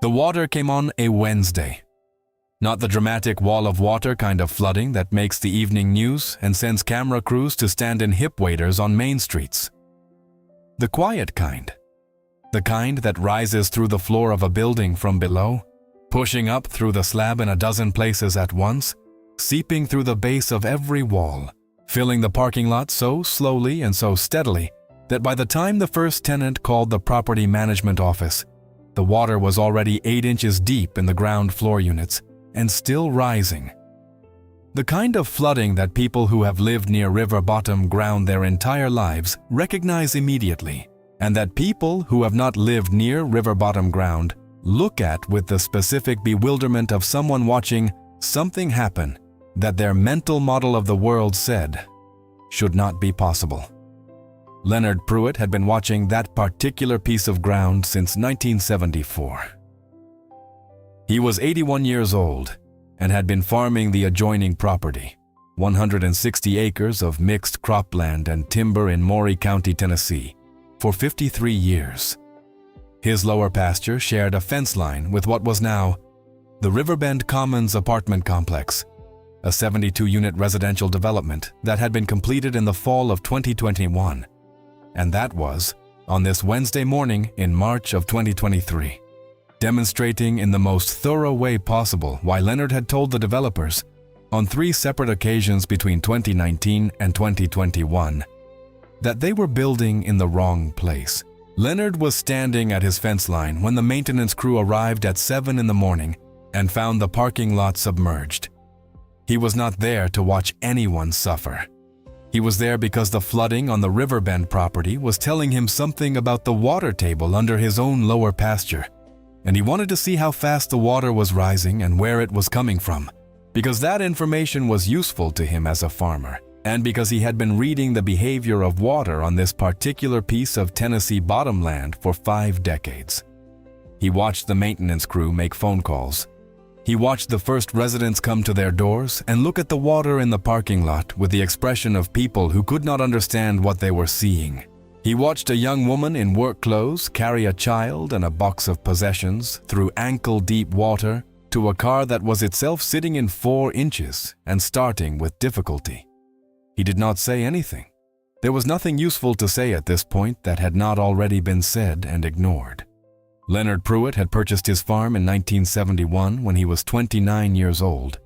The water came on a Wednesday. Not the dramatic wall of water kind of flooding that makes the evening news and sends camera crews to stand in hip waders on main streets. The quiet kind. The kind that rises through the floor of a building from below, pushing up through the slab in a dozen places at once, seeping through the base of every wall, filling the parking lot so slowly and so steadily that by the time the first tenant called the property management office, the water was already 8 inches deep in the ground floor units and still rising. The kind of flooding that people who have lived near river bottom ground their entire lives recognize immediately, and that people who have not lived near river bottom ground look at with the specific bewilderment of someone watching something happen that their mental model of the world said should not be possible. Leonard Pruitt had been watching that particular piece of ground since 1974. He was 81 years old and had been farming the adjoining property, 160 acres of mixed cropland and timber in Maury County, Tennessee, for 53 years. His lower pasture shared a fence line with what was now the Riverbend Commons apartment complex, a 72-unit residential development that had been completed in the fall of 2021. And that was on this Wednesday morning in March of 2023, demonstrating in the most thorough way possible why Leonard had told the developers on 3 separate occasions between 2019 and 2021 that they were building in the wrong place. Leonard was standing at his fence line when the maintenance crew arrived at 7 in the morning and found the parking lot submerged. He was not there to watch anyone suffer. He was there because the flooding on the Riverbend property was telling him something about the water table under his own lower pasture, and he wanted to see how fast the water was rising and where it was coming from, because that information was useful to him as a farmer, and because he had been reading the behavior of water on this particular piece of Tennessee bottomland for 5 decades. He watched the maintenance crew make phone calls. He watched the first residents come to their doors and look at the water in the parking lot with the expression of people who could not understand what they were seeing. He watched a young woman in work clothes carry a child and a box of possessions through ankle-deep water to a car that was itself sitting in 4 inches and starting with difficulty. He did not say anything. There was nothing useful to say at this point that had not already been said and ignored. Leonard Pruitt had purchased his farm in 1971 when he was 29 years old.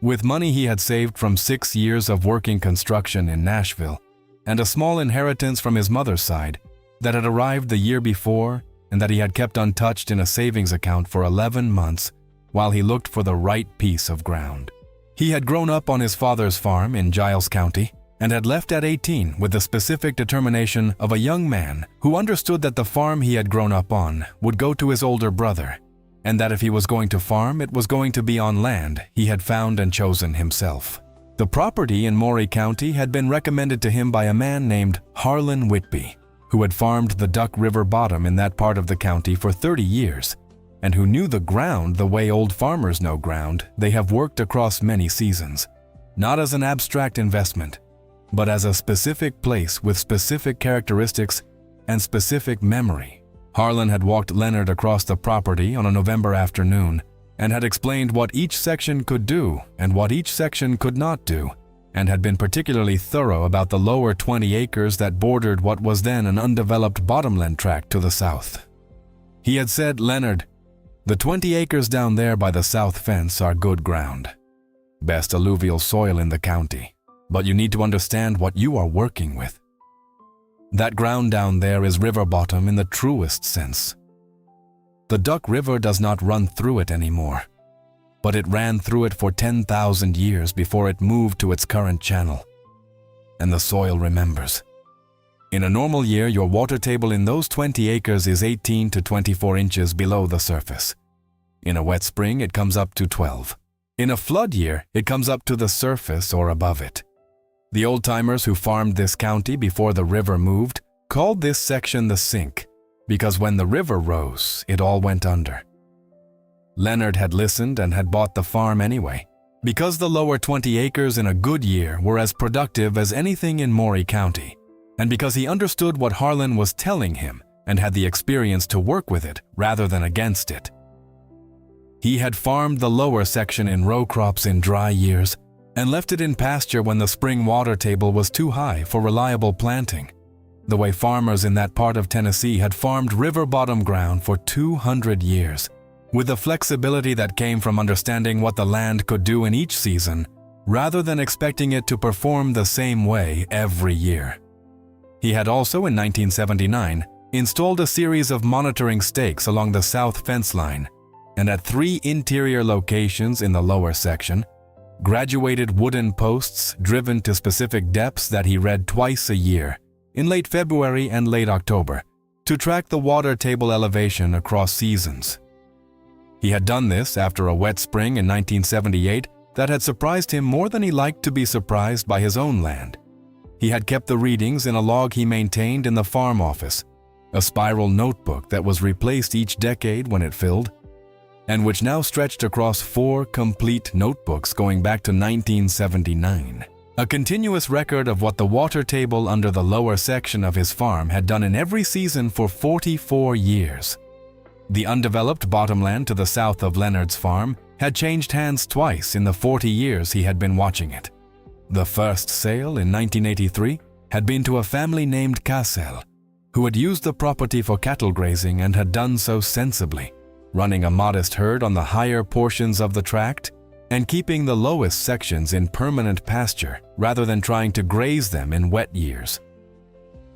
With money he had saved from 6 years of working construction in Nashville and a small inheritance from his mother's side that had arrived the year before and that he had kept untouched in a savings account for 11 months while he looked for the right piece of ground. He had grown up on his father's farm in Giles County and had left at 18 with the specific determination of a young man who understood that the farm he had grown up on would go to his older brother, and that if he was going to farm, it was going to be on land he had found and chosen himself. The property in Maury County had been recommended to him by a man named Harlan Whitby, who had farmed the Duck River bottom in that part of the county for 30 years, and who knew the ground the way old farmers know ground they have worked across many seasons, not as an abstract investment, but as a specific place with specific characteristics and specific memory. Harlan had walked Leonard across the property on a November afternoon and had explained what each section could do and what each section could not do, and had been particularly thorough about the lower 20 acres that bordered what was then an undeveloped bottomland tract to the south. He had said, "Leonard, the 20 acres down there by the south fence are good ground. Best alluvial soil in the county. But you need to understand what you are working with. That ground down there is river bottom in the truest sense. The Duck River does not run through it anymore, but it ran through it for 10,000 years before it moved to its current channel. And the soil remembers. In a normal year, your water table in those 20 acres is 18 to 24 inches below the surface. In a wet spring, it comes up to 12. In a flood year, it comes up to the surface or above it. The old-timers who farmed this county before the river moved called this section the sink, because when the river rose, it all went under. Leonard had listened and had bought the farm anyway, because the lower 20 acres in a good year were as productive as anything in Maury County, and because he understood what Harlan was telling him and had the experience to work with it rather than against it. He had farmed the lower section in row crops in dry years and left it in pasture when the spring water table was too high for reliable planting, the way farmers in that part of Tennessee had farmed river bottom ground for 200 years, with the flexibility that came from understanding what the land could do in each season, rather than expecting it to perform the same way every year. He had also, in 1979, installed a series of monitoring stakes along the south fence line, and at 3 interior locations in the lower section, graduated wooden posts driven to specific depths that he read twice a year, in late February and late October, to track the water table elevation across seasons. He had done this after a wet spring in 1978 that had surprised him more than he liked to be surprised by his own land. He had kept the readings in a log he maintained in the farm office, a spiral notebook that was replaced each decade when it filled, and which now stretched across 4 complete notebooks going back to 1979. A continuous record of what the water table under the lower section of his farm had done in every season for 44 years. The undeveloped bottomland to the south of Leonard's farm had changed hands twice in the 40 years he had been watching it. The first sale in 1983 had been to a family named Cassell, who had used the property for cattle grazing and had done so sensibly, running a modest herd on the higher portions of the tract and keeping the lowest sections in permanent pasture rather than trying to graze them in wet years.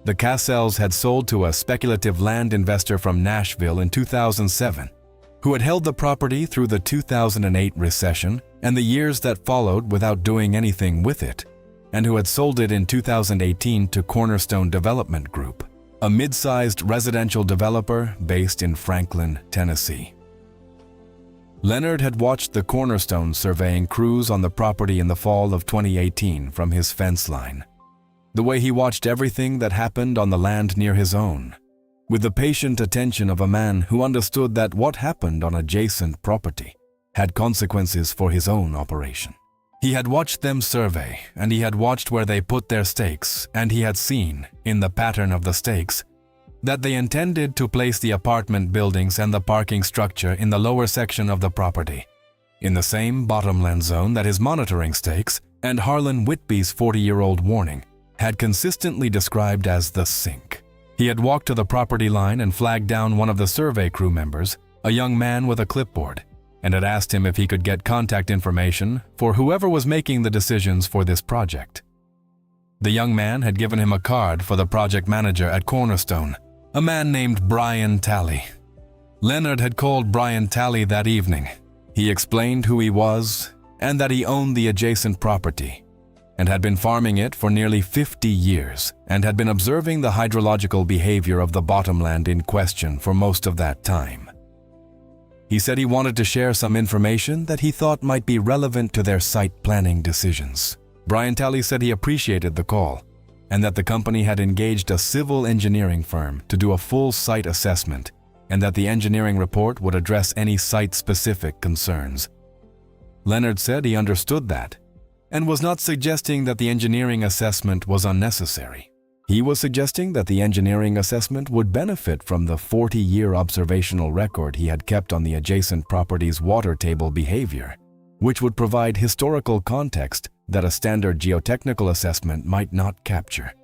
The Cassells had sold to a speculative land investor from Nashville in 2007, who had held the property through the 2008 recession and the years that followed without doing anything with it, and who had sold it in 2018 to Cornerstone Development Group, a mid-sized residential developer based in Franklin, Tennessee. Leonard had watched the Cornerstone surveying crews on the property in the fall of 2018 from his fence line, the way he watched everything that happened on the land near his own, with the patient attention of a man who understood that what happened on adjacent property had consequences for his own operation. He had watched them survey, and he had watched where they put their stakes, and he had seen, in the pattern of the stakes, that they intended to place the apartment buildings and the parking structure in the lower section of the property, in the same bottomland zone that his monitoring stakes and Harlan Whitby's 40-year-old warning had consistently described as the sink. He had walked to the property line and flagged down one of the survey crew members, a young man with a clipboard, and had asked him if he could get contact information for whoever was making the decisions for this project. The young man had given him a card for the project manager at Cornerstone, a man named Brian Talley. Leonard had called Brian Talley that evening. He explained who he was and that he owned the adjacent property and had been farming it for nearly 50 years and had been observing the hydrological behavior of the bottomland in question for most of that time. He said he wanted to share some information that he thought might be relevant to their site planning decisions. Brian Talley said he appreciated the call and that the company had engaged a civil engineering firm to do a full site assessment and that the engineering report would address any site-specific concerns. Leonard said he understood that and was not suggesting that the engineering assessment was unnecessary. He was suggesting that the engineering assessment would benefit from the 40-year observational record he had kept on the adjacent property's water table behavior, which would provide historical context that a standard geotechnical assessment might not capture.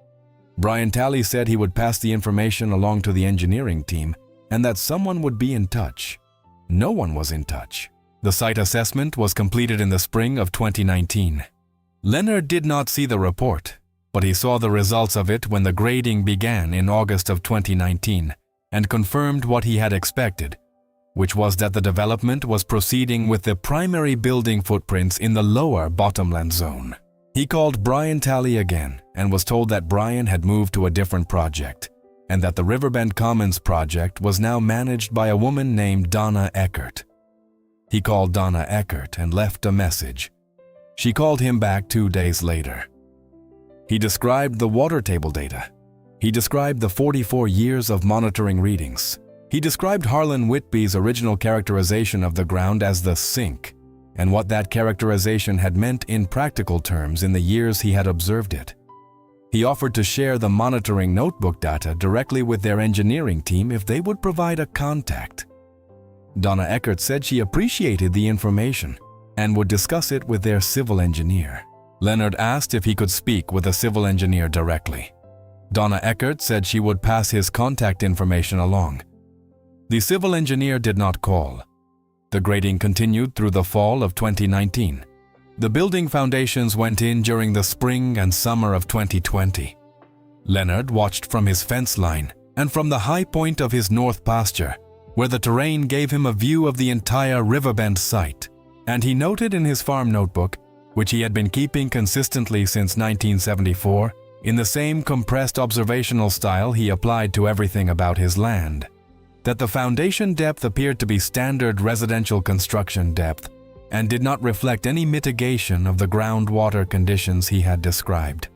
Brian Talley said he would pass the information along to the engineering team and that someone would be in touch. No one was in touch. The site assessment was completed in the spring of 2019. Leonard did not see the report, but he saw the results of it when the grading began in August of 2019 and confirmed what he had expected, which was that the development was proceeding with the primary building footprints in the lower bottomland zone. He called Brian Talley again and was told that Brian had moved to a different project and that the Riverbend Commons project was now managed by a woman named Donna Eckert. He called Donna Eckert and left a message. She called him back 2 days later. He described the water table data. He described the 44 years of monitoring readings. He described Harlan Whitby's original characterization of the ground as the sink and what that characterization had meant in practical terms in the years he had observed it. He offered to share the monitoring notebook data directly with their engineering team if they would provide a contact. Donna Eckert said she appreciated the information and would discuss it with their civil engineer. Leonard asked if he could speak with a civil engineer directly. Donna Eckert said she would pass his contact information along. The civil engineer did not call. The grading continued through the fall of 2019. The building foundations went in during the spring and summer of 2020. Leonard watched from his fence line and from the high point of his north pasture, where the terrain gave him a view of the entire Riverbend site, and he noted in his farm notebook, which he had been keeping consistently since 1974, in the same compressed observational style he applied to everything about his land, that the foundation depth appeared to be standard residential construction depth and did not reflect any mitigation of the groundwater conditions he had described.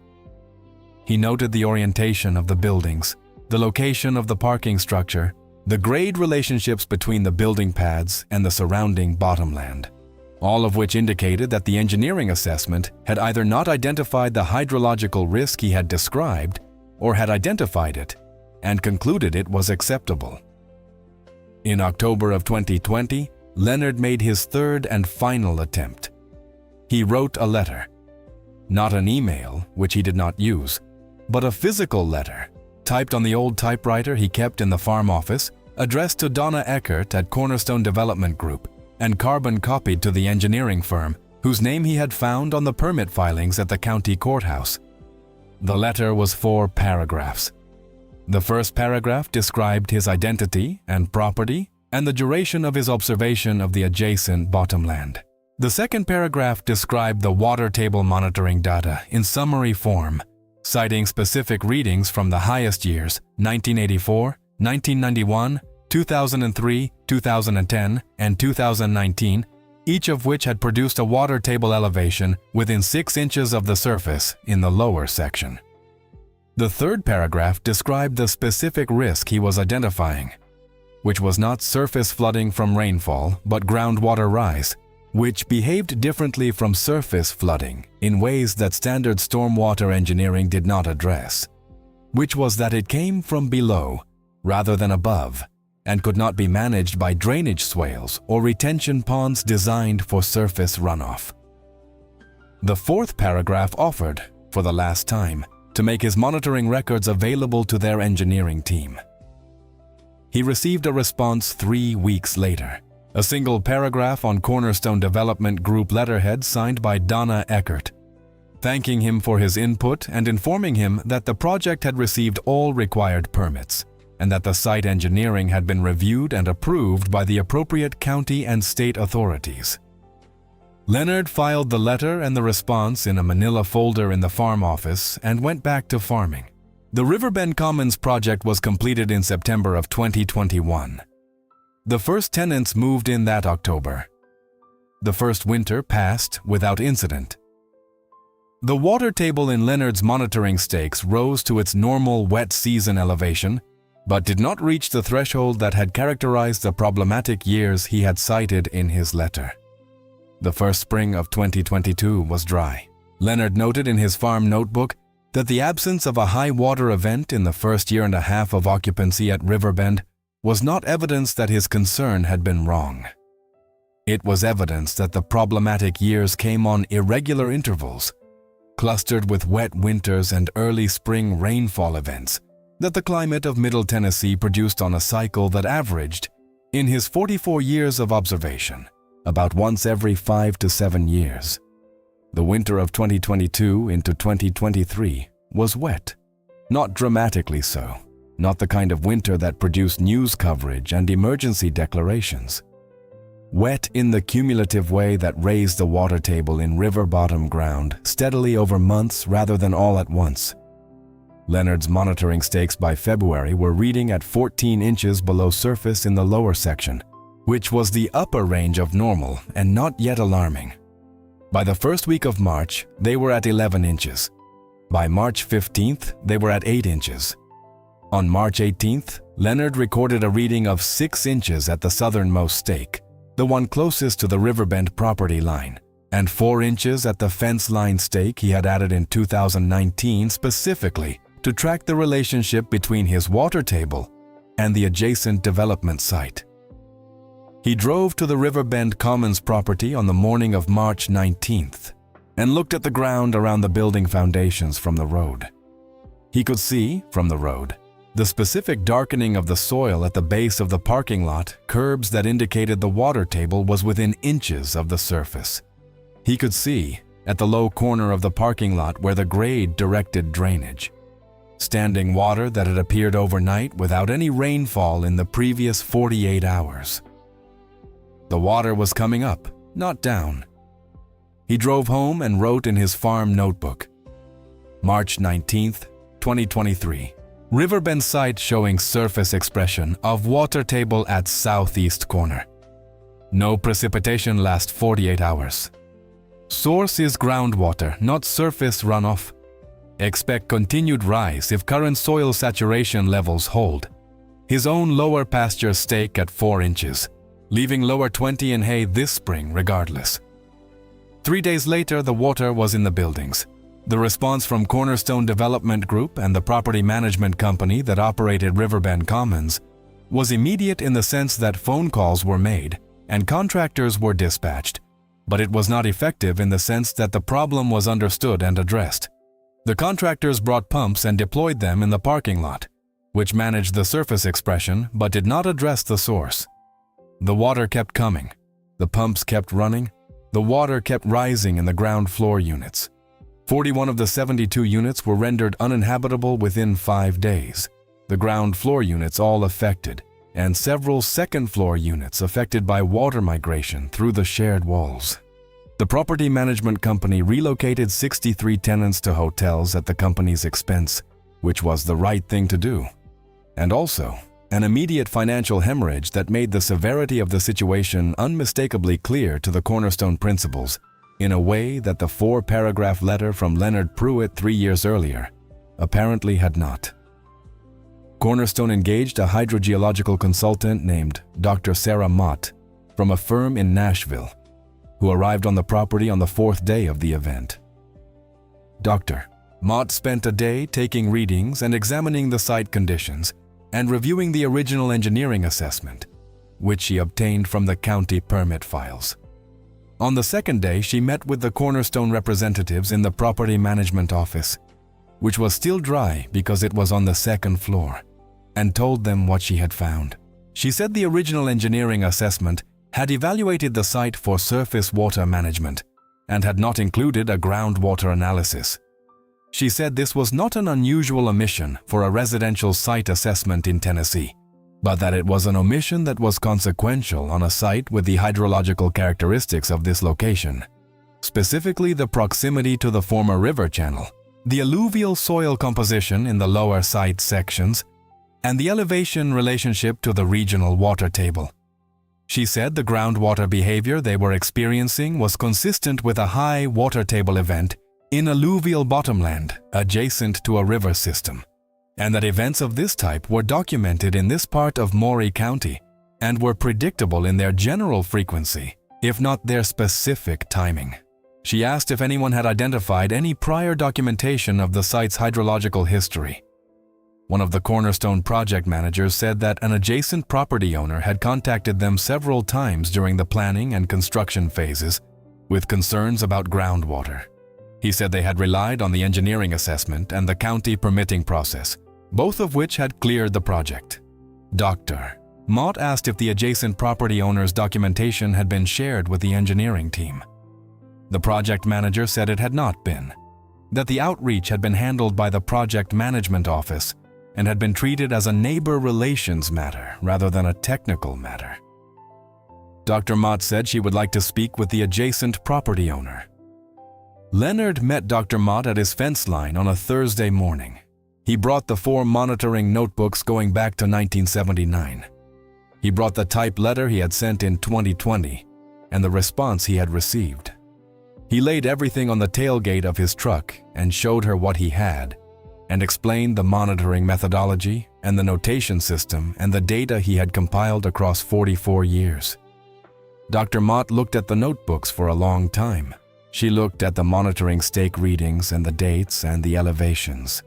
He noted the orientation of the buildings, the location of the parking structure, the grade relationships between the building pads and the surrounding bottomland, all of which indicated that the engineering assessment had either not identified the hydrological risk he had described or had identified it and concluded it was acceptable. In October of 2020, Leonard made his third and final attempt. He wrote a letter, not an email, which he did not use, but a physical letter, typed on the old typewriter he kept in the farm office, addressed to Donna Eckert at Cornerstone Development Group, and carbon copied to the engineering firm, whose name he had found on the permit filings at the county courthouse. The letter was 4 paragraphs. The first paragraph described his identity and property and the duration of his observation of the adjacent bottomland. The second paragraph described the water table monitoring data in summary form, citing specific readings from the highest years, 1984, 1991, 2003, 2010, and 2019, each of which had produced a water table elevation within 6 inches of the surface in the lower section. The third paragraph described the specific risk he was identifying, which was not surface flooding from rainfall, but groundwater rise, which behaved differently from surface flooding in ways that standard stormwater engineering did not address, which was that it came from below rather than above and could not be managed by drainage swales or retention ponds designed for surface runoff. The fourth paragraph offered, for the last time, to make his monitoring records available to their engineering team. He received a response 3 weeks later, a single paragraph on Cornerstone Development Group letterhead signed by Donna Eckert, thanking him for his input and informing him that the project had received all required permits and that the site engineering had been reviewed and approved by the appropriate county and state authorities. Leonard filed the letter and the response in a manila folder in the farm office and went back to farming. The Riverbend Commons project was completed in September of 2021. The first tenants moved in that October. The first winter passed without incident. The water table in Leonard's monitoring stakes rose to its normal wet season elevation, but did not reach the threshold that had characterized the problematic years he had cited in his letter. The first spring of 2022 was dry. Leonard noted in his farm notebook that the absence of a high water event in the first year and a half of occupancy at Riverbend was not evidence that his concern had been wrong. It was evidence that the problematic years came on irregular intervals, clustered with wet winters and early spring rainfall events that the climate of Middle Tennessee produced on a cycle that averaged, in his 44 years of observation, about once every 5 to 7 years. The winter of 2022 into 2023 was wet, not dramatically so. Not the kind of winter that produced news coverage and emergency declarations. Wet in the cumulative way that raised the water table in river bottom ground steadily over months rather than all at once. Leonard's monitoring stakes by February were reading at 14 inches below surface in the lower section, which was the upper range of normal and not yet alarming. By the first week of March, they were at 11 inches. By March 15th, they were at 8 inches. On March 18th, Leonard recorded a reading of 6 inches at the southernmost stake, the one closest to the Riverbend property line, and 4 inches at the fence line stake he had added in 2019 specifically to track the relationship between his water table and the adjacent development site. He drove to the Riverbend Commons property on the morning of March 19th and looked at the ground around the building foundations from the road. He could see, from the road, the specific darkening of the soil at the base of the parking lot, curbs that indicated the water table was within inches of the surface. He could see, at the low corner of the parking lot where the grade directed drainage, standing water that had appeared overnight without any rainfall in the previous 48 hours. The water was coming up, not down. He drove home and wrote in his farm notebook, March 19th, 2023. Riverbend site showing surface expression of water table at southeast corner. No precipitation last 48 hours. Source is groundwater, not surface runoff. Expect continued rise if current soil saturation levels hold. His own lower pasture stake at 4 inches, leaving lower 20 in hay this spring regardless. 3 days later, the water was in the buildings. The response from Cornerstone Development Group and the property management company that operated Riverbend Commons was immediate in the sense that phone calls were made and contractors were dispatched, but it was not effective in the sense that the problem was understood and addressed. The contractors brought pumps and deployed them in the parking lot, which managed the surface expression but did not address the source. The water kept coming, the pumps kept running, the water kept rising in the ground floor units. 41 of the 72 units were rendered uninhabitable within 5 days. The ground floor units all affected, and several second floor units affected by water migration through the shared walls. The property management company relocated 63 tenants to hotels at the company's expense, which was the right thing to do. And also, an immediate financial hemorrhage that made the severity of the situation unmistakably clear to the Cornerstone principals in a way that the 4-paragraph letter from Leonard Pruitt 3 years earlier apparently had not. Cornerstone engaged a hydrogeological consultant named Dr. Sarah Mott from a firm in Nashville, who arrived on the property on the 4th day of the event. Dr. Mott spent a day taking readings and examining the site conditions and reviewing the original engineering assessment, which she obtained from the county permit files. On the 2nd day, she met with the Cornerstone representatives in the property management office, which was still dry because it was on the 2nd floor, and told them what she had found. She said the original engineering assessment had evaluated the site for surface water management and had not included a groundwater analysis. She said this was not an unusual omission for a residential site assessment in Tennessee, but that it was an omission that was consequential on a site with the hydrological characteristics of this location, specifically the proximity to the former river channel, the alluvial soil composition in the lower site sections, and the elevation relationship to the regional water table. She said the groundwater behavior they were experiencing was consistent with a high water table event in alluvial bottomland adjacent to a river system, and that events of this type were documented in this part of Maury County and were predictable in their general frequency, if not their specific timing. She asked if anyone had identified any prior documentation of the site's hydrological history. One of the Cornerstone project managers said that an adjacent property owner had contacted them several times during the planning and construction phases with concerns about groundwater. He said they had relied on the engineering assessment and the county permitting process, both of which had cleared the project. Dr. Mott asked if the adjacent property owner's documentation had been shared with the engineering team. The project manager said it had not been, that the outreach had been handled by the project management office and had been treated as a neighbor relations matter rather than a technical matter. Dr. Mott said she would like to speak with the adjacent property owner. Leonard met Dr. Mott at his fence line on a Thursday morning. He brought the 4 monitoring notebooks going back to 1979. He brought the typed letter he had sent in 2020 and the response he had received. He laid everything on the tailgate of his truck and showed her what he had, and explained the monitoring methodology and the notation system and the data he had compiled across 44 years. Dr. Mott looked at the notebooks for a long time. She looked at the monitoring stake readings and the dates and the elevations.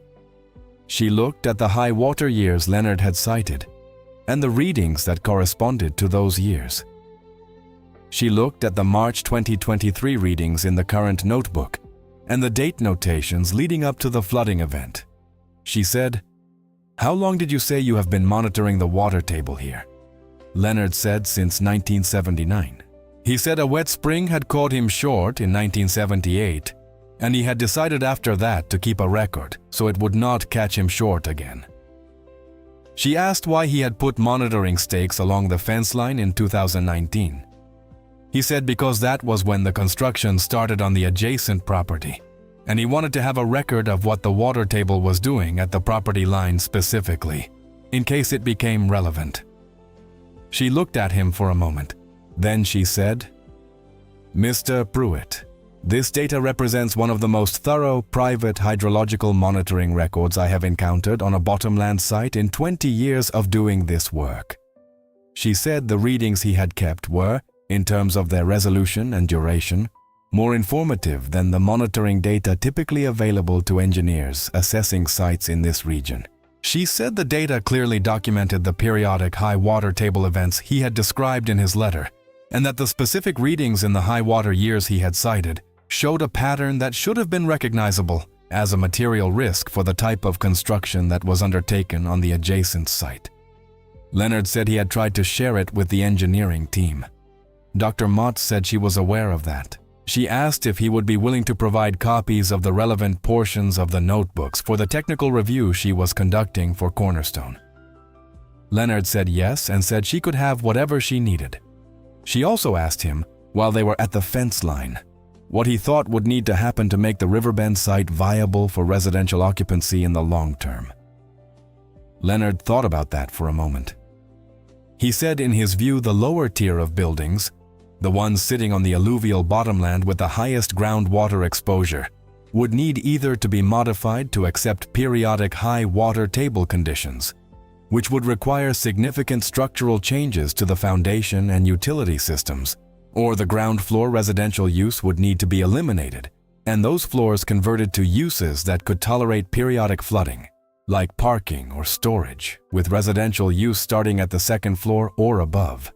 She looked at the high water years Leonard had cited and the readings that corresponded to those years. She looked at the March 2023 readings in the current notebook and the date notations leading up to the flooding event. She said, "How long did you say you have been monitoring the water table here?" Leonard said since 1979. He said a wet spring had caught him short in 1978, and he had decided after that to keep a record so it would not catch him short again. She asked why he had put monitoring stakes along the fence line in 2019. He said because that was when the construction started on the adjacent property, and he wanted to have a record of what the water table was doing at the property line specifically, in case it became relevant. She looked at him for a moment. Then she said, "Mr. Pruitt, this data represents one of the most thorough private hydrological monitoring records I have encountered on a bottomland site in 20 years of doing this work." She said the readings he had kept were, in terms of their resolution and duration, more informative than the monitoring data typically available to engineers assessing sites in this region. She said the data clearly documented the periodic high water table events he had described in his letter, and that the specific readings in the high water years he had cited showed a pattern that should have been recognizable as a material risk for the type of construction that was undertaken on the adjacent site. Leonard said he had tried to share it with the engineering team. Dr. Mott said she was aware of that. She asked if he would be willing to provide copies of the relevant portions of the notebooks for the technical review she was conducting for Cornerstone. Leonard said yes and said she could have whatever she needed. She also asked him, while they were at the fence line, what he thought would need to happen to make the Riverbend site viable for residential occupancy in the long term. Leonard thought about that for a moment. He said in his view the lower tier of buildings, the ones sitting on the alluvial bottomland with the highest groundwater exposure, would need either to be modified to accept periodic high water table conditions, which would require significant structural changes to the foundation and utility systems, or the ground floor residential use would need to be eliminated, and those floors converted to uses that could tolerate periodic flooding, like parking or storage, with residential use starting at the second floor or above.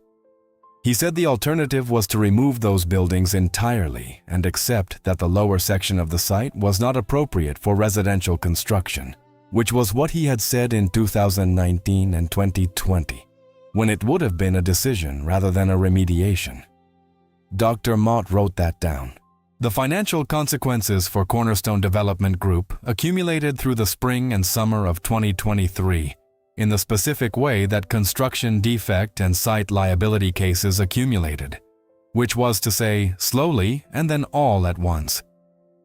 He said the alternative was to remove those buildings entirely and accept that the lower section of the site was not appropriate for residential construction, which was what he had said in 2019 and 2020, when it would have been a decision rather than a remediation. Dr. Mott wrote that down. The financial consequences for Cornerstone Development Group accumulated through the spring and summer of 2023 in the specific way that construction defect and site liability cases accumulated, which was to say, slowly and then all at once.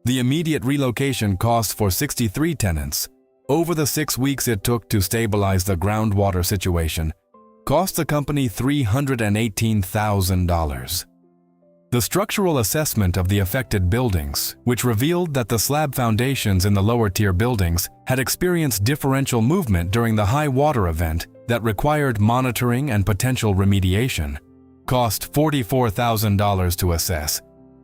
The immediate relocation cost for 63 tenants, over the 6 weeks it took to stabilize the groundwater situation, cost the company $318,000. The structural assessment of the affected buildings, which revealed that the slab foundations in the lower-tier buildings had experienced differential movement during the high water event that required monitoring and potential remediation, cost $44,000 to assess,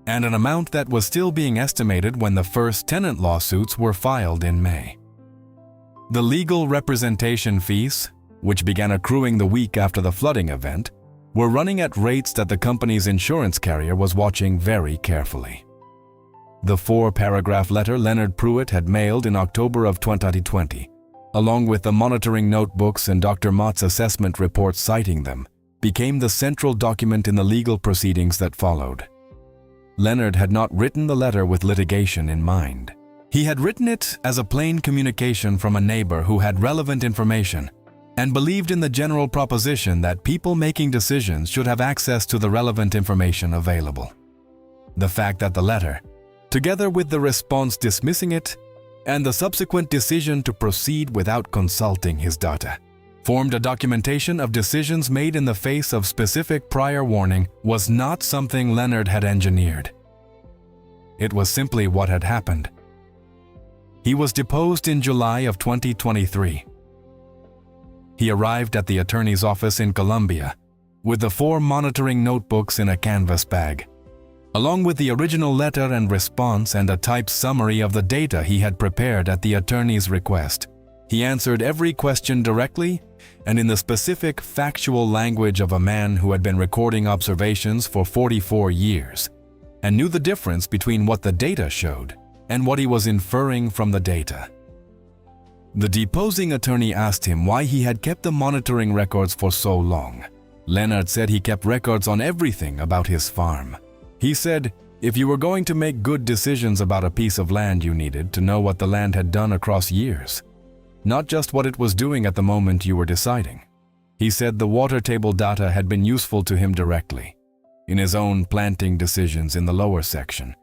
and an amount that was still being estimated when the first tenant lawsuits were filed in May. The legal representation fees, which began accruing the week after the flooding event, were running at rates that the company's insurance carrier was watching very carefully. The 4-paragraph letter Leonard Pruitt had mailed in October of 2020, along with the monitoring notebooks and Dr. Mott's assessment report citing them, became the central document in the legal proceedings that followed. Leonard had not written the letter with litigation in mind. He had written it as a plain communication from a neighbor who had relevant information and believed in the general proposition that people making decisions should have access to the relevant information available. The fact that the letter, together with the response dismissing it and the subsequent decision to proceed without consulting his data, formed a documentation of decisions made in the face of specific prior warning, was not something Leonard had engineered. It was simply what had happened. He was deposed in July of 2023. He arrived at the attorney's office in Columbia with the 4 monitoring notebooks in a canvas bag, along with the original letter and response and a typed summary of the data he had prepared at the attorney's request. He answered every question directly and in the specific, factual language of a man who had been recording observations for 44 years and knew the difference between what the data showed and what he was inferring from the data. The deposing attorney asked him why he had kept the monitoring records for so long. Leonard said he kept records on everything about his farm. He said, if you were going to make good decisions about a piece of land, you needed to know what the land had done across years, not just what it was doing at the moment you were deciding. He said the water table data had been useful to him directly, in his own planting decisions in the lower section,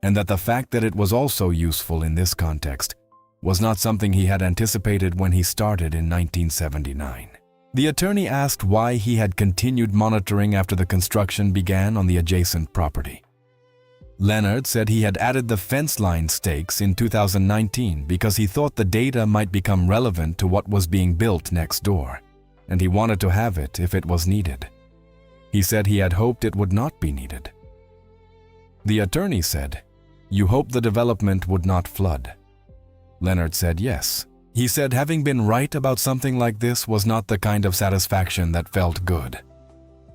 and that the fact that it was also useful in this context was not something he had anticipated when he started in 1979. The attorney asked why he had continued monitoring after the construction began on the adjacent property. Leonard said he had added the fence line stakes in 2019 because he thought the data might become relevant to what was being built next door, and he wanted to have it if it was needed. He said he had hoped it would not be needed. The attorney said, "You hoped the development would not flood." Leonard said yes. He said having been right about something like this was not the kind of satisfaction that felt good.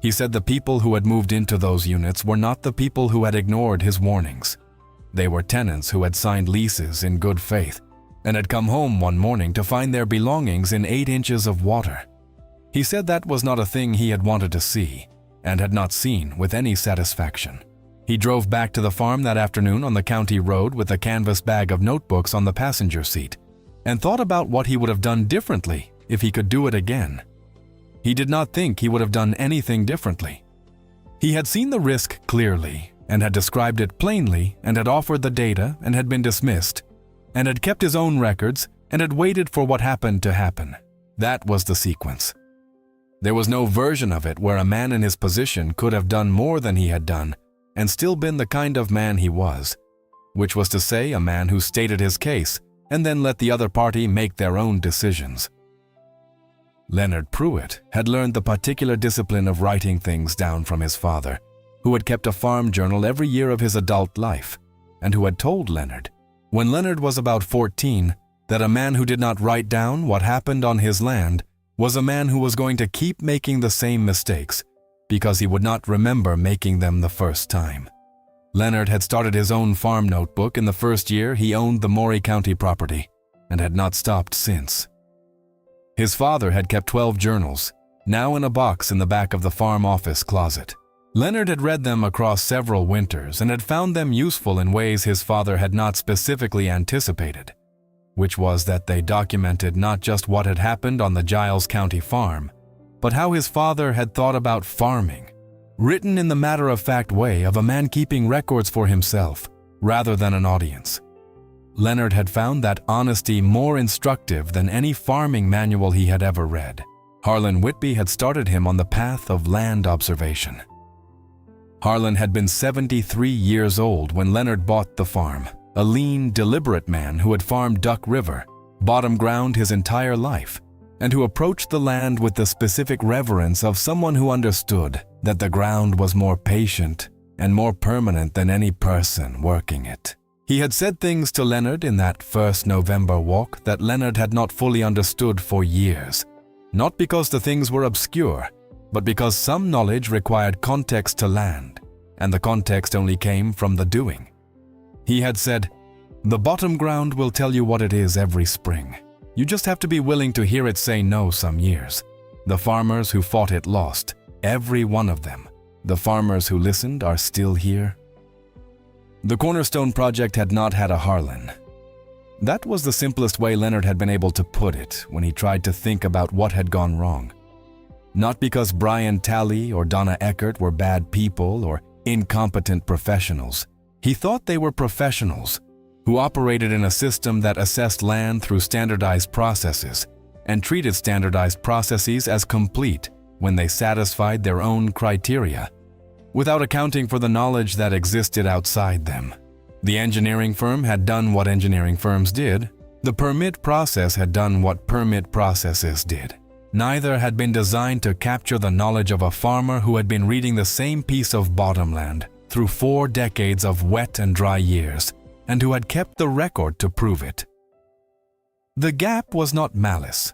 He said the people who had moved into those units were not the people who had ignored his warnings. They were tenants who had signed leases in good faith and had come home one morning to find their belongings in 8 inches of water. He said that was not a thing he had wanted to see and had not seen with any satisfaction. He drove back to the farm that afternoon on the county road with a canvas bag of notebooks on the passenger seat and thought about what he would have done differently if he could do it again. He did not think he would have done anything differently. He had seen the risk clearly and had described it plainly and had offered the data and had been dismissed and had kept his own records and had waited for what happened to happen. That was the sequence. There was no version of it where a man in his position could have done more than he had done and still been the kind of man he was, which was to say a man who stated his case and then let the other party make their own decisions. Leonard Pruitt had learned the particular discipline of writing things down from his father, who had kept a farm journal every year of his adult life, and who had told Leonard, when Leonard was about 14, that a man who did not write down what happened on his land was a man who was going to keep making the same mistakes because he would not remember making them the first time. Leonard had started his own farm notebook in the first year he owned the Maury County property and had not stopped since. His father had kept 12 journals, now in a box in the back of the farm office closet. Leonard had read them across several winters and had found them useful in ways his father had not specifically anticipated, which was that they documented not just what had happened on the Giles County farm, but how his father had thought about farming, written in the matter-of-fact way of a man keeping records for himself rather than an audience. Leonard had found that honesty more instructive than any farming manual he had ever read. Harlan Whitby had started him on the path of land observation. Harlan had been 73 years old when Leonard bought the farm, a lean, deliberate man who had farmed Duck River, bottom ground his entire life, and who approached the land with the specific reverence of someone who understood that the ground was more patient and more permanent than any person working it. He had said things to Leonard in that first November walk that Leonard had not fully understood for years, not because the things were obscure, but because some knowledge required context to land, and the context only came from the doing. He had said, "The bottom ground will tell you what it is every spring. You just have to be willing to hear it say no some years. The farmers who fought it lost, every one of them. The farmers who listened are still here." The Cornerstone Project had not had a Harlan. That was the simplest way Leonard had been able to put it when he tried to think about what had gone wrong. Not because Brian Talley or Donna Eckert were bad people or incompetent professionals. He thought they were professionals who operated in a system that assessed land through standardized processes and treated standardized processes as complete when they satisfied their own criteria, without accounting for the knowledge that existed outside them. The engineering firm had done what engineering firms did. The permit process had done what permit processes did. Neither had been designed to capture the knowledge of a farmer who had been reading the same piece of bottomland through 4 decades of wet and dry years, and who had kept the record to prove it. The gap was not malice.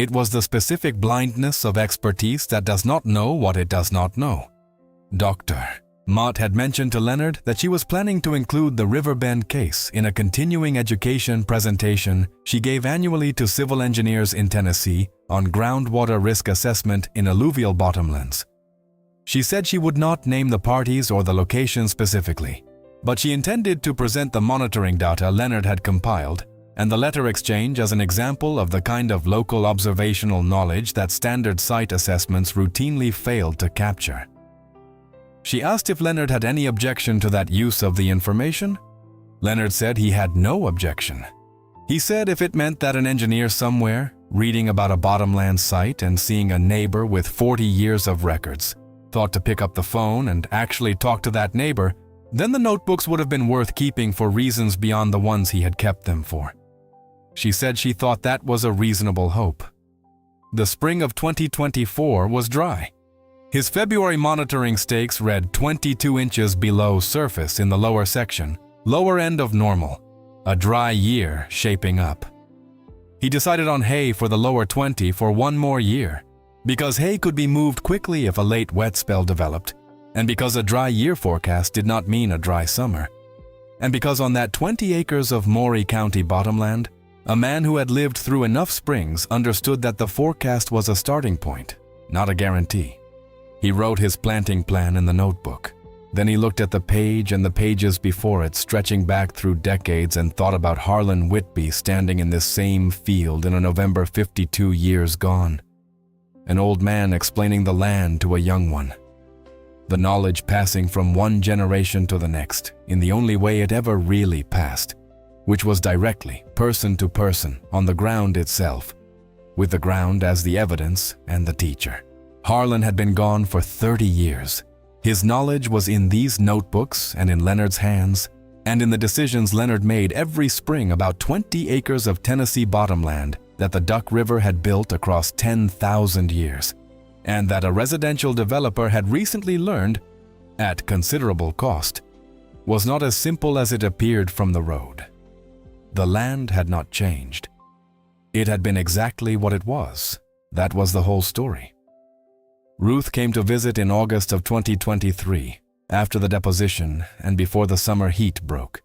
It was the specific blindness of expertise that does not know what it does not know. Dr. Mott had mentioned to Leonard that she was planning to include the Riverbend case in a continuing education presentation she gave annually to civil engineers in Tennessee on groundwater risk assessment in alluvial bottomlands. She said she would not name the parties or the location specifically, but she intended to present the monitoring data Leonard had compiled and the letter exchange as an example of the kind of local observational knowledge that standard site assessments routinely failed to capture. She asked if Leonard had any objection to that use of the information. Leonard said he had no objection. He said if it meant that an engineer somewhere, reading about a bottomland site and seeing a neighbor with 40 years of records, thought to pick up the phone and actually talk to that neighbor, then the notebooks would have been worth keeping for reasons beyond the ones he had kept them for. She said she thought that was a reasonable hope. The spring of 2024 was dry. His February monitoring stakes read 22 inches below surface in the lower section, lower end of normal, a dry year shaping up. He decided on hay for the lower 20 for one more year, because hay could be moved quickly if a late wet spell developed, and because a dry year forecast did not mean a dry summer, and because on that 20 acres of Maury County bottomland, a man who had lived through enough springs understood that the forecast was a starting point, not a guarantee. He wrote his planting plan in the notebook. Then he looked at the page and the pages before it, stretching back through decades, and thought about Harlan Whitby standing in this same field in a November 52 years gone. An old man explaining the land to a young one. The knowledge passing from one generation to the next in the only way it ever really passed, which was directly, person to person, on the ground itself, with the ground as the evidence and the teacher. Harlan had been gone for 30 years. His knowledge was in these notebooks and in Leonard's hands, and in the decisions Leonard made every spring about 20 acres of Tennessee bottomland that the Duck River had built across 10,000 years, and that a residential developer had recently learned, at considerable cost, was not as simple as it appeared from the road. The land had not changed. It had been exactly what it was. That was the whole story. Ruth came to visit in August of 2023, after the deposition and before the summer heat broke.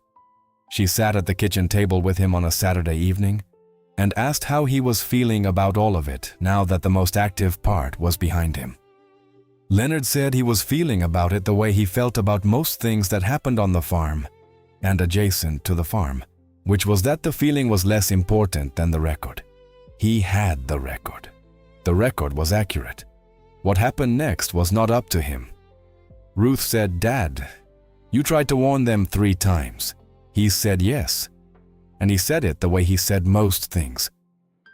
She sat at the kitchen table with him on a Saturday evening and asked how he was feeling about all of it now that the most active part was behind him. Leonard said he was feeling about it the way he felt about most things that happened on the farm and adjacent to the farm, which was that the feeling was less important than the record. He had the record. The record was accurate. What happened next was not up to him. Ruth said, "Dad, you tried to warn them 3 times. He said yes. And he said it the way he said most things,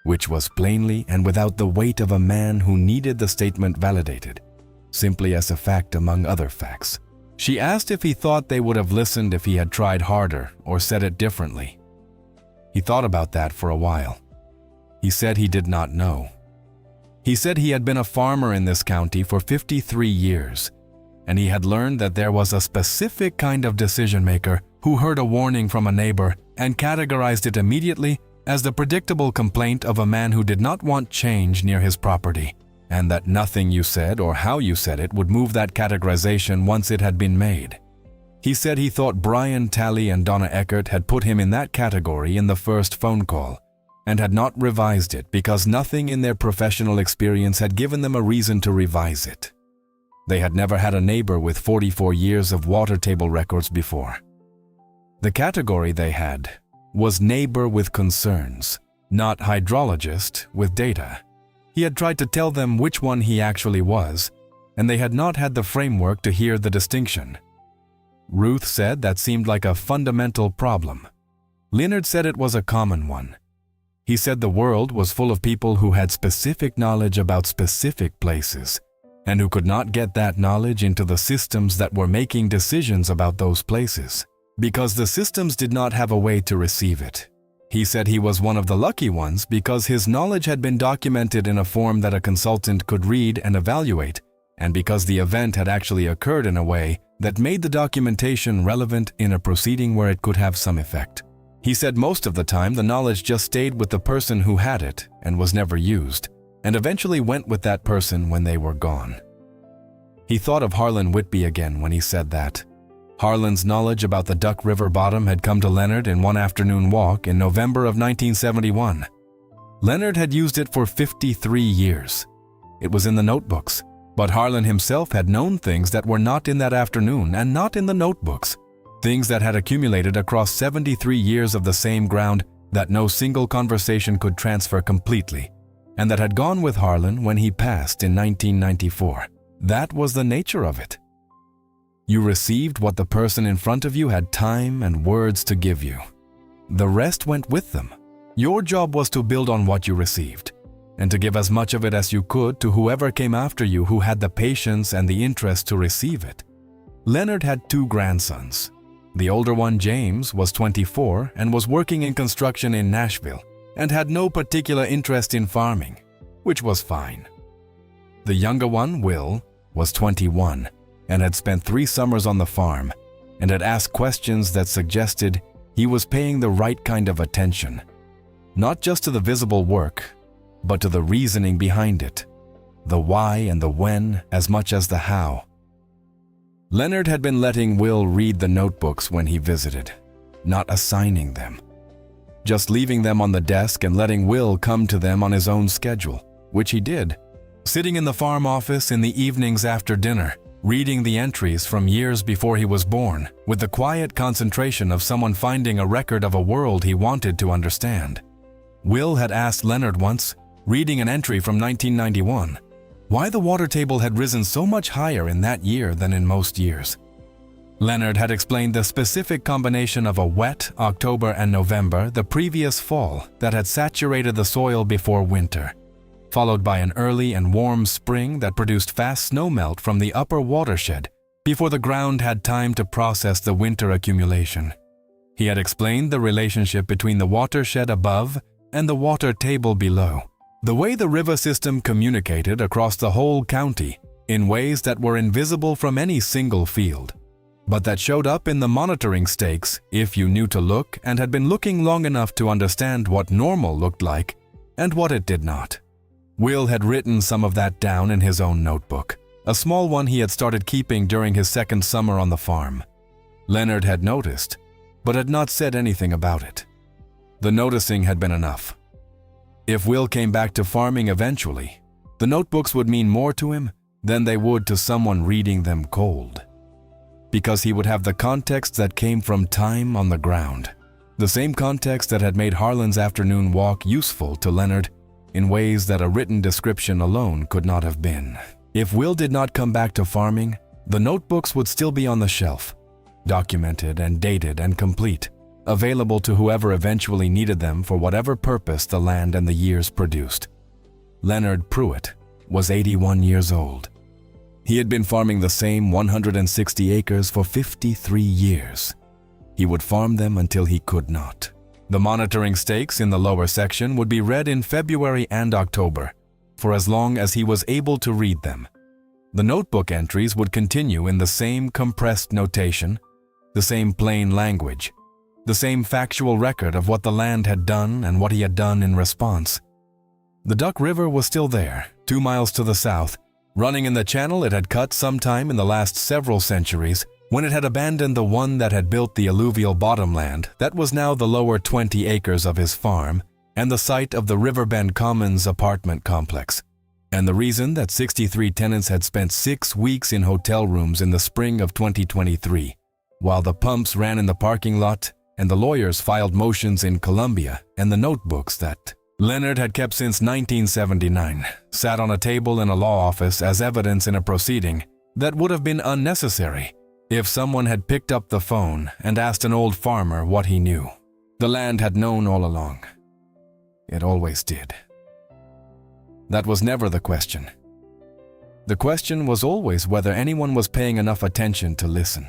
which was plainly and without the weight of a man who needed the statement validated, simply as a fact among other facts." She asked if he thought they would have listened if he had tried harder or said it differently. He thought about that for a while. He said he did not know. He said he had been a farmer in this county for 53 years, and he had learned that there was a specific kind of decision-maker who heard a warning from a neighbor and categorized it immediately as the predictable complaint of a man who did not want change near his property, and that nothing you said or how you said it would move that categorization once it had been made. He said he thought Brian Talley and Donna Eckert had put him in that category in the first phone call, and had not revised it because nothing in their professional experience had given them a reason to revise it. They had never had a neighbor with 44 years of water table records before. The category they had was neighbor with concerns, not hydrologist with data. He had tried to tell them which one he actually was, and they had not had the framework to hear the distinction. Ruth said that seemed like a fundamental problem. Leonard said it was a common one. He said the world was full of people who had specific knowledge about specific places, and who could not get that knowledge into the systems that were making decisions about those places, because the systems did not have a way to receive it. He said he was one of the lucky ones because his knowledge had been documented in a form that a consultant could read and evaluate, and because the event had actually occurred in a way that made the documentation relevant in a proceeding where it could have some effect. He said most of the time the knowledge just stayed with the person who had it and was never used. and eventually went with that person when they were gone. He thought of Harlan Whitby again when he said that. Harlan's knowledge about the Duck River bottom had come to Leonard in one afternoon walk in November of 1971. Leonard had used it for 53 years. It was in the notebooks, but Harlan himself had known things that were not in that afternoon and not in the notebooks, things that had accumulated across 73 years of the same ground that no single conversation could transfer completely, and that had gone with Harlan when he passed in 1994. That was the nature of it. You received what the person in front of you had time and words to give you. The rest went with them. Your job was to build on what you received, and to give as much of it as you could to whoever came after you who had the patience and the interest to receive it. Leonard had 2 grandsons. The older one, James, was 24 and was working in construction in Nashville and had no particular interest in farming, which was fine. The younger one, Will, was 21 and had spent 3 summers on the farm and had asked questions that suggested he was paying the right kind of attention, not just to the visible work, but to the reasoning behind it, the why and the when as much as the how. Leonard had been letting Will read the notebooks when he visited, not assigning them, just leaving them on the desk and letting Will come to them on his own schedule, which he did, sitting in the farm office in the evenings after dinner, reading the entries from years before he was born, with the quiet concentration of someone finding a record of a world he wanted to understand. Will had asked Leonard once, reading an entry from 1991, why the water table had risen so much higher in that year than in most years. Leonard had explained the specific combination of a wet October and November the previous fall that had saturated the soil before winter, followed by an early and warm spring that produced fast snowmelt from the upper watershed before the ground had time to process the winter accumulation. He had explained the relationship between the watershed above and the water table below, the way the river system communicated across the whole county in ways that were invisible from any single field, but that showed up in the monitoring stakes if you knew to look and had been looking long enough to understand what normal looked like and what it did not. Will had written some of that down in his own notebook, a small one he had started keeping during his second summer on the farm. Leonard had noticed, but had not said anything about it. The noticing had been enough. If Will came back to farming eventually, the notebooks would mean more to him than they would to someone reading them cold, because he would have the context that came from time on the ground, the same context that had made Harlan's afternoon walk useful to Leonard in ways that a written description alone could not have been. If Will did not come back to farming, the notebooks would still be on the shelf, documented and dated and complete, available to whoever eventually needed them for whatever purpose the land and the years produced. Leonard Pruitt was 81 years old. He had been farming the same 160 acres for 53 years. He would farm them until he could not. The monitoring stakes in the lower section would be read in February and October, for as long as he was able to read them. The notebook entries would continue in the same compressed notation, the same plain language, the same factual record of what the land had done and what he had done in response. The Duck River was still there, 2 miles to the south, running in the channel it had cut sometime in the last several centuries, when it had abandoned the one that had built the alluvial bottomland that was now the lower 20 acres of his farm and the site of the Riverbend Commons apartment complex, and the reason that 63 tenants had spent 6 weeks in hotel rooms in the spring of 2023, while the pumps ran in the parking lot and the lawyers filed motions in Columbia, and the notebooks that Leonard had kept since 1979 sat on a table in a law office as evidence in a proceeding that would have been unnecessary if someone had picked up the phone and asked an old farmer what he knew. The land had known all along. It always did. That was never the question. The question was always whether anyone was paying enough attention to listen.